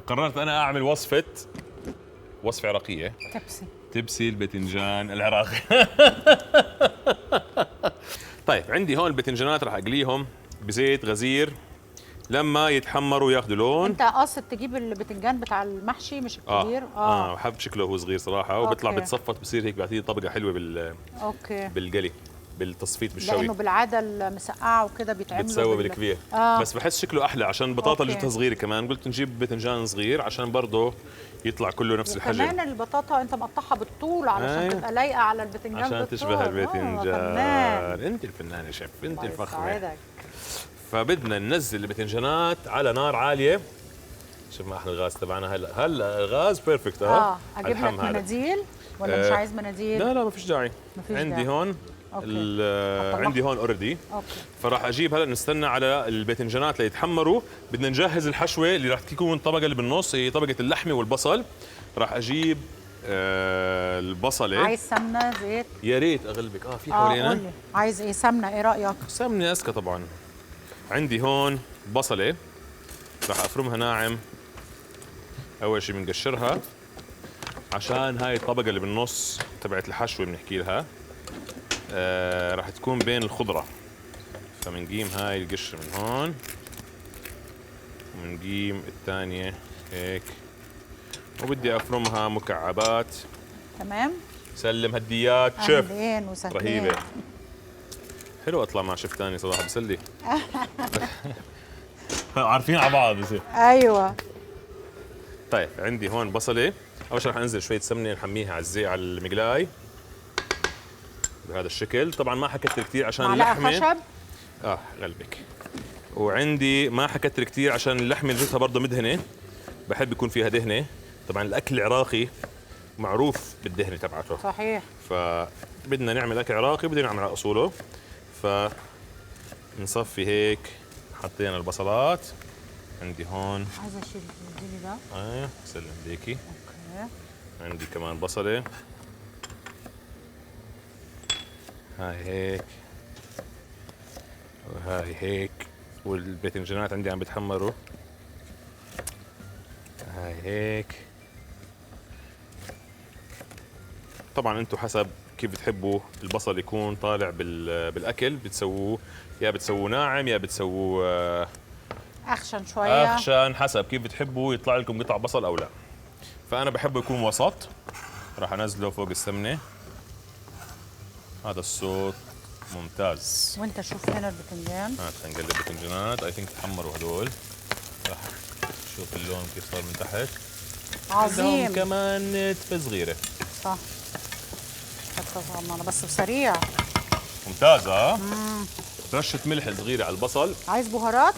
فقررت انا اعمل وصفه عراقيه. تبسي الباذنجان العراقي. طيب عندي هون الباذنجانات راح اقليهم بزيت غزير لما يتحمروا ياخذوا لون. انت قاصد تجيب البتنجان بتاع المحشي مش الكبير؟ بحب شكله هو صغير صراحه، وبيطلع بتصفط بصير هيك بيعطيه طبقه حلوه بالقلي بالتصفيط بالشوي، لانه بالعاده المسقعه وكده بيتعملوا بتسوى بالكبير. بس بحس شكله احلى عشان البطاطا جبتها صغيره كمان، قلت نجيب باذنجان صغير عشان برضه يطلع كله نفس الحجم. كمان البطاطا انت مقطعها بالطول علشان تبقى لايقه على البتنجان عشان بالطول. تشبه الباذنجان. انت الفنانه شيف، انت الفخمه. فبدنا ننزل الباذنجانات على نار عاليه. شوف ما احلى الغاز تبعنا هلا الغاز بيرفكت. اجيب لك مناديل ولا مش عايز مناديل؟ لا ما فيش داعي. عندي هون عندي هون اوريدي. فراح اجيب هلا نستنى على الباذنجانات ليتحمروا. بدنا نجهز الحشوه اللي راح تكون الطبقه اللي بالنص هي طبقه اللحمه والبصل. راح اجيب البصله. عايز سمنه زيت؟ يا ريت اغلبك. في حوالينا. عايز ايه سمنه؟ ايه رايك؟ سمنه اسكى طبعا. عندي هون بصله راح افرمها ناعم. اول شيء بنقشرها عشان هاي الطبقه اللي بالنص تبعت الحشوه بنحكي لها راح تكون بين الخضره. فبنقيم هاي القشره من هون وبنقيم الثانيه هيك، وبدي افرمها مكعبات. تمام. سلم هديات شيف. اهلين وسهلين. رهيبه. حلو اطلع مع شيف ثاني صراحه بسلي. عارفين على بعض بصير. ايوه. طيب عندي هون بصله. اول شيء رح انزل شويه سمنه نحميها على الزيت على المقلاي بهذا الشكل. طبعا ما حكتر كثير عشان اللحمه. خشب. غلبك. وعندي ما حكتر كثير عشان اللحمه جبتها برضه مدهنه، بحب يكون فيها دهنه. طبعا الاكل العراقي معروف بالدهنه تبعته. صحيح. فبدنا نعمل اكل عراقي بدنا نعمل على اصوله. فنصفي هيك. حطينا البصلات. عندي هون عايزه اشيل الجيلي ده. سلم ليكي. اوكي. عندي كمان بصله. هاي هيك وهاي هيك. والباذنجانات عندي عم بتحمروا. هاي هيك. طبعا انتم حسب كيف بتحبوا البصل يكون طالع بالاكل بتسووه، يا بتسووه ناعم يا بتسووه اخشن شويه. اخشن، حسب كيف بتحبوا يطلع لكم قطع بصل او لا. فانا بحبه يكون وسط. راح انزله فوق السمنه. هذا الصوت ممتاز. وانت شوف هنا البتنجان. خلينا نقلب البتنجانات. اي ثينك تحمروا هدول. راح شوف اللون كيف صار من تحت. عظيم. كمان تفه صغيره. صح. حتى صغننه بس سريع. ممتاز. رشه ملح صغيره على البصل. عايز بهارات؟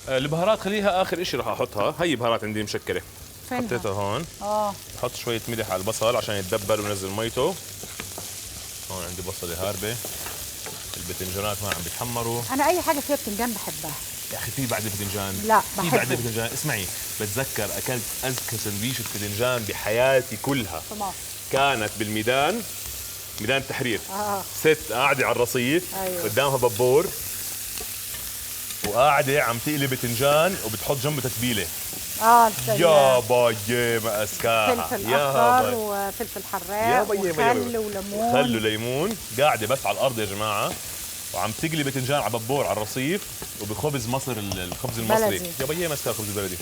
البهارات خليها اخر شيء راح احطها. هي بهارات عندي مشكله. فينها؟ حطيتها هون. بحط شويه ملح على البصل عشان يتدبل ونزل ميته. هون عندي بصله هاربه. البتنجانات ما عم بيتحمروا. انا اي حاجه فيها بتنجان بحبها يا اخي. في بعد البتنجان. لا في بحبه. بعد البتنجان. اسمعي، بتذكر اكلت اذكى سندويشه بتنجان بحياتي كلها. طبعا. كانت بالميدان، ميدان التحرير. ست قاعده على الرصيف. قدامها ببور وقاعده عم تقلي بتنجان وبتحط جنبه تتبيله. يا باي ما اسكاها. فلفل اخضر وفلفل حراق وخل وليمون. خل وليمون. قاعده بس على الارض يا جماعه وعم تقلي بتنجان على ببور على الرصيف وبخبز مصر الخبز المصري بلدي. يا بيي ماسكه الخبز البلدي.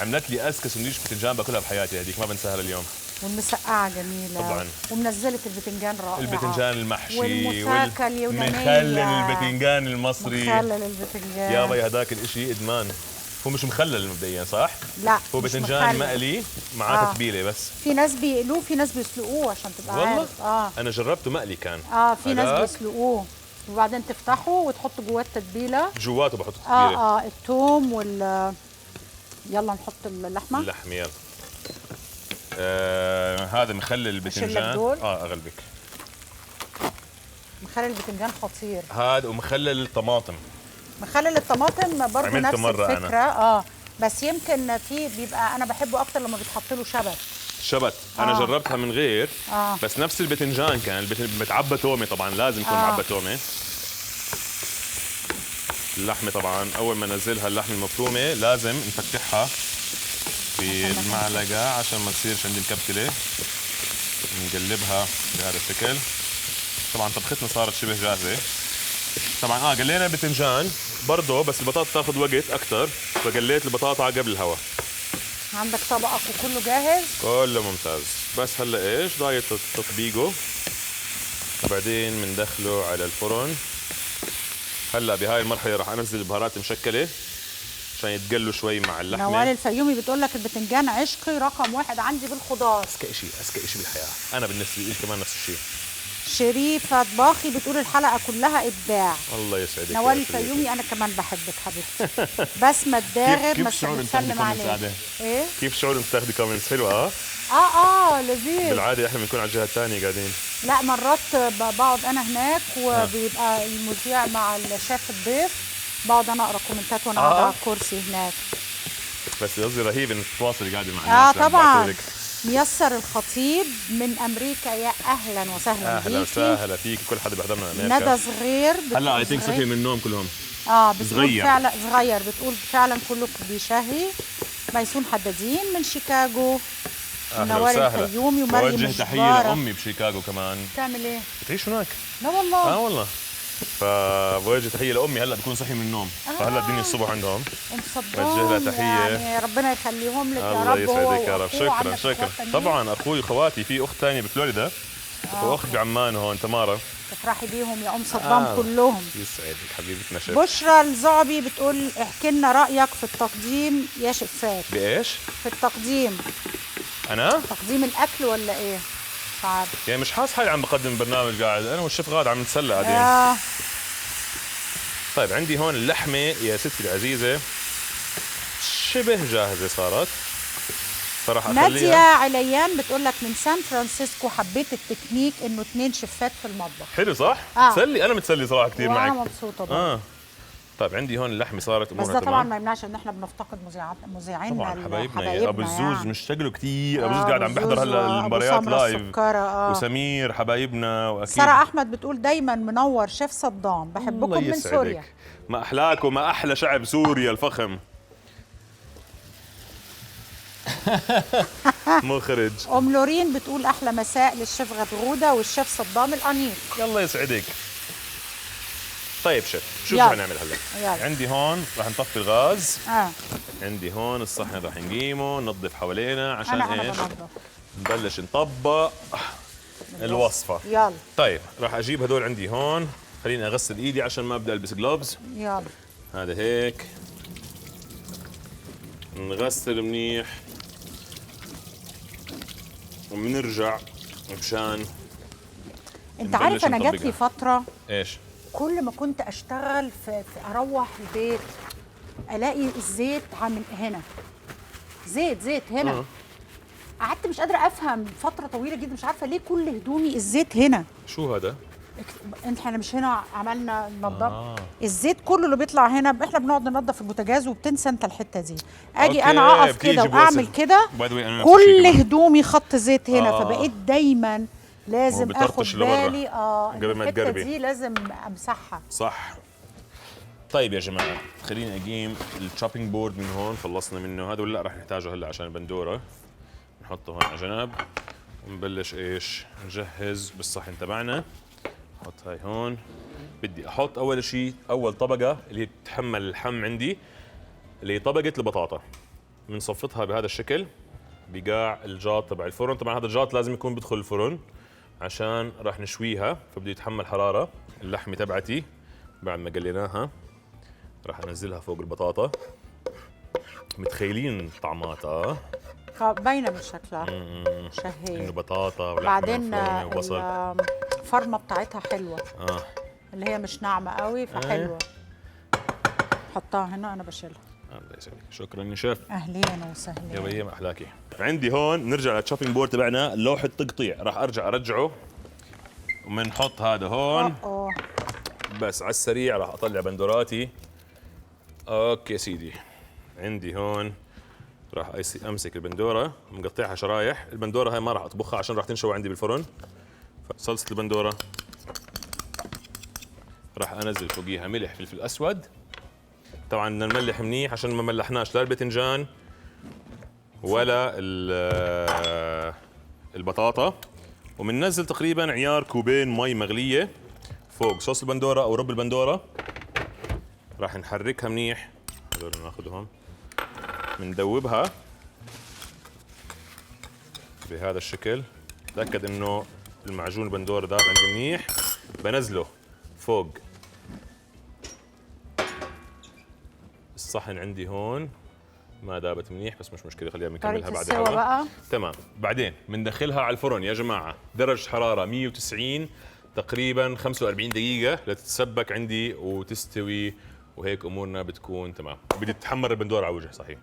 عملت لي اذكى سندويش بتنجان باكلها بحياتي. هذيك ما بنساها لليوم. والمسقعه جميله طبعا. ومنزله البتنجان رائعه. البتنجان المحشي والمساكه اليونانيه. مخلل البتنجان المصري. مخلل البتنجان يا بي هذاك الاشي ادمان. هو مش مخلل مبدئيا صح؟ لا هو بتنجان مقلي معاه تتبيله بس. في ناس بيقلوه في ناس بيسلقوه عشان تبقى والله؟ عارف. انا جربته مقلي كان. في ناس بيسلقوه وبعدين تفتحه وتحط جواه التتبيله. جواته بحط التتبيله. الثوم يلا نحط اللحمه. اللحمه يلا. هذا مخلل البتنجان. اغلبك. مخلل البتنجان خطير. هذا ومخلل الطماطم. مخلل الطماطم برضه نفس الفكره. أنا. بس يمكن بيبقى انا بحبه اكتر لما بيتحط له شبت. انا جربتها من غير. بس نفس البتنجان كان متعبى تومه. طبعا لازم يكون معبى تومه. اللحمه طبعا اول ما ننزلها اللحمه المفرومه لازم نفتحها بالمعلقه عشان ما تصيرش عندي مكبتله. نقلبها بهذا الشكل. طبعا طبختنا صارت شبه جاهزه. طبعا قلينا البتنجان برضه، بس البطاطا تاخذ وقت اكثر، فقليت البطاطا قبل الهواء. عندك طبقك وكله جاهز؟ كله ممتاز. بس هلا ايش ضايل تطبيقه، وبعدين بندخله على الفرن. هلا بهاي المرحله راح انزل البهارات المشكله عشان يتقلوا شوي مع اللحمه. نوال الفيومي بتقول لك البتنجان عشقي رقم 1 عندي بالخضار. اذكى شيء بالحياه. انا بالنسبه لي كمان نفس الشيء. شريفة طباخي بتقول الحلقة كلها إبداع. الله يسعدك. نوال الفيومي أنا كمان بحبك حبيبتي. بسمة الداغر كيف شعور انت تاخذي كومنتس؟ إيه؟ كيف شعور انت تاخذي كومنتس حلوة؟ لذيذ. بالعادة احنا بنكون على الجهة الثانية قاعدين. لا مرات بقعد أنا هناك وبيبقى المذيع مع الشيف الضيف، بقعد أنا أقرأ كومنتات وأنا قاعدة على الكرسي هناك. بس قصدي رهيب انك تتواصلي قاعدة مع الناس. طبعا. ميسر الخطيب من امريكا، يا اهلا وسهلا بيكي. اهلا وسهلا فيك. كل حدا بيحضرنا من امريكا. ندى صغير هلا اي ثينك صحي من النوم كلهم. بتقول فعلا صغير، بتقول فعلا كله بيشهي. ميسون حدادين من شيكاغو. نوال الفيومي ومريم بوجه تحيه لامي بشيكاغو كمان. بتعمل ايه؟ بتعيش هناك. لا والله. والله. فبوجه تحيه لامي، هلا بكون صحي من النوم. فهلا الدنيا الصبح عندهم. بوجه لها تحيه. يعني ربنا يخليهم لك يا رب. الله يسعدك يا رب. شكرا. طبعا اخوي وخواتي، في اخت ثانيه بفلوريدا واخت بعمان هون تمارا. تفرحي بيهم يا ام صدام كلهم. يسعدك حبيبتنا شيف. بشرى الزعبي بتقول احكي لنا رايك في التقديم يا شفات. بايش؟ في التقديم. انا؟ تقديم الاكل ولا ايه؟ مش عارف. يعني مش حاسس حالي عم بقدم برنامج، قاعد انا والشيف غاد عم نتسلى قاعدين. طيب عندي هون اللحمه يا ستي العزيزه شبه جاهزه صارت، فراح اخليها. نادية عليان بتقول لك من سان فرانسيسكو، حبيت التكنيك انه 2 شيفات في المطبخ. حلو صح؟ تسلي. انا متسلي صراحه كثير معك. وانا مبسوطه برضه. طيب عندي هون اللحمه صارت امورها بس ده طبعا ما يمنعش ان احنا بنفتقد مذيعينا طبعا حبايبنا. ابو الزوز يعني. مشتاق له كثير. ابو الزوز قاعد عم بيحضر هلا المباريات لايف. وسمير حبايبنا. واكيد ساره احمد بتقول دايما منور شيف صدام، بحبكم من سوريا. ما احلاكم، ما احلى شعب سوريا الفخم. مخرج. ام لورين بتقول احلى مساء للشيف غدغوده والشيف صدام الانيق. يلا يسعدك. طيب شيف، شو رح نعمل هلا؟ عندي هون رح نطفي الغاز. عندي هون الصحن رح نقيمه، ننظف حوالينا عشان ايش؟ نبلش نطبق الوصفة. يلا. طيب رح اجيب هدول عندي هون، خليني اغسل ايدي عشان ما ابدا البس جلوفز. يلا. هذا هيك. نغسل منيح وبنرجع مشان انت عارف انا جات لي فترة ايش؟ كل ما كنت اشتغل في اروح البيت الاقي الزيت عامل هنا، زيت هنا. قعدت مش قادره افهم فتره طويله جدا، مش عارفه ليه كل هدومي الزيت هنا. شو هذا؟ احنا مش هنا عملنا نظف الزيت كله اللي بيطلع هنا. احنا بنقعد ننظف البوتاجاز وبتنسى انت الحته دي. اجي انا اقف كده واعمل كده كل هدومي خط زيت هنا. فبقيت دايما لازم اخد بالي قبل ما الحته دي لازم امسحها. صح. طيب يا جماعه خليني اقيم الشوبينج بورد من هون. خلصنا منه هذا ولا رح نحتاجه هلا عشان البندوره. نحطه هون على جنب ونبلش ايش نجهز بالصحن تبعنا. نحط هاي هون. بدي احط اول شيء اول طبقه اللي هي بتتحمل اللحم عندي، اللي هي طبقه البطاطا. بنصفطها بهذا الشكل بقاع الجاط تبع الفرن. طبعا هذا الجاط لازم يكون بدخل الفرن عشان راح نشويها، فبده يتحمل حراره. اللحمه تبعتي بعد ما قليناها راح انزلها فوق البطاطا. متخيلين طعماتها؟ باينه من شكلها شهيه، انه بطاطا ولحمه بعدين وبصل. الفرمه بتاعتها حلوه اللي هي مش ناعمه قوي فحلوه. حطها هنا انا بشيلها. الله يسعدك. شكرا يا شيف. اهلين وسهلين. يا بيي ما احلاكي. عندي هون نرجع للشوبينج بورد تبعنا لوحه تقطيع، راح ارجعه وبنحط هذا هون. بس على السريع راح اطلع بندوراتي. اوكي سيدي. عندي هون راح امسك البندوره مقطعها شرايح. البندوره هاي ما راح اطبخها عشان راح تنشوي عندي بالفرن. فصلصه البندوره راح انزل فوقيها ملح فلفل اسود. طبعا بدنا نملح منيح عشان ما ملحناش لا الباذنجان ولا البطاطا. ومننزل تقريبا عيار كوبين مي مغليه فوق صوص البندوره او رب البندوره. راح نحركها منيح، هذول ناخذهم بندوبها بهذا الشكل. تاكد انه المعجون البندوره داب عندي منيح. بنزله فوق الصحن عندي هون، ما دابت منيح بس مش مشكله، خلينا بنكملها بعد السوا بقى. تمام. بعدين بندخلها على الفرن يا جماعه، درجه حراره 190 تقريبا 45 دقيقه لتتسبك عندي وتستوي، وهيك امورنا بتكون تمام. بدي تحمر البندوره على وجه صحيح.